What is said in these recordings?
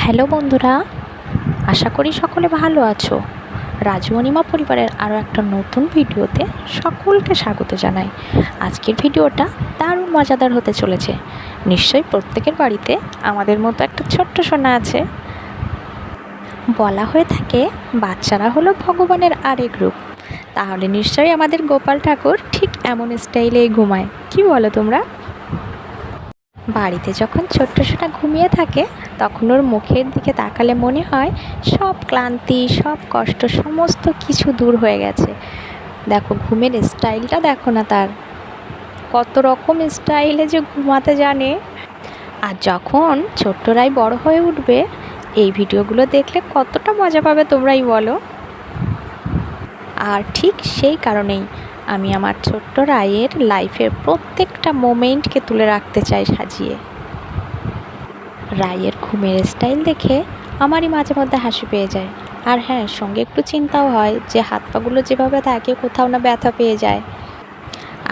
Hello বন্ধুরা, আশা করি সকলে ভালো আছো। রাজমণিমা পরিবারের আরও একটা নতুন ভিডিওতে সকলকে স্বাগত জানাই। আজকের ভিডিওটা দারুণ মজাদার হতে চলেছে। নিশ্চয়ই প্রত্যেকের বাড়িতে আমাদের মতো একটা ছোট্ট সোনা আছে। বলা হয়ে থাকে বাচ্চারা হলো ভগবানের আরেক রূপ। তাহলে নিশ্চয়ই আমাদের গোপাল ঠাকুর ঠিক এমন স্টাইলেই ঘুমায়, কি বলো তোমরা? বাড়িতে যখন ছোট্ট সোনা ঘুমিয়ে থাকে তখন ওর মুখের দিকে তাকালে মনে হয় সব ক্লান্তি, সব কষ্ট, সমস্ত কিছু দূর হয়ে গেছে। দেখো ঘুমের স্টাইলটা, দেখো না তার কত রকম স্টাইলে যে ঘুমাতে জানে। আর যখন ছোট্টরাই বড় হয়ে উঠবে, এই ভিডিওগুলো দেখলে কতটা মজা পাবে তোমরাই বলো। আর ঠিক সেই কারণেই আমি আমার ছোট্ট রায়ের লাইফের প্রত্যেকটা মোমেন্টকে তুলে রাখতে চাই সাজিয়ে। রায়ের ঘুমের স্টাইল দেখে আমারই মাঝে মধ্যে হাসি পেয়ে যায়। আর হ্যাঁ, সঙ্গে একটু চিন্তাও হয় যে হাত পাগুলো যেভাবে থাকে কোথাও না ব্যথা পেয়ে যায়।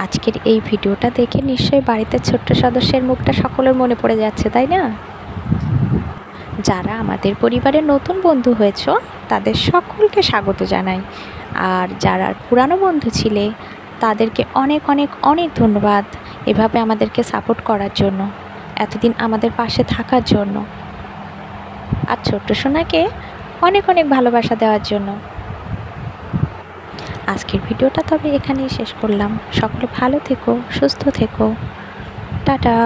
আজকের এই ভিডিওটা দেখে নিশ্চয়ই বাড়িতে ছোট্ট সদস্যের মুখটা সকলের মনে পড়ে যাচ্ছে, তাই না? যারা আমাদের পরিবারের নতুন বন্ধু হয়েছ তাদের সকলকে স্বাগত জানাই। আর যারা পুরানো বন্ধু ছিলে তাদেরকে অনেক অনেক অনেক ধন্যবাদ এভাবে আমাদেরকে সাপোর্ট করার জন্য, এতদিন আমাদের পাশে থাকার জন্য, আর ছোট্ট সোনাকে অনেক অনেক ভালোবাসা দেওয়ার জন্য। আজকের ভিডিওটা তবে এখানেই শেষ করলাম। সকলে ভালো থেকো, সুস্থ থেকো। টাটা।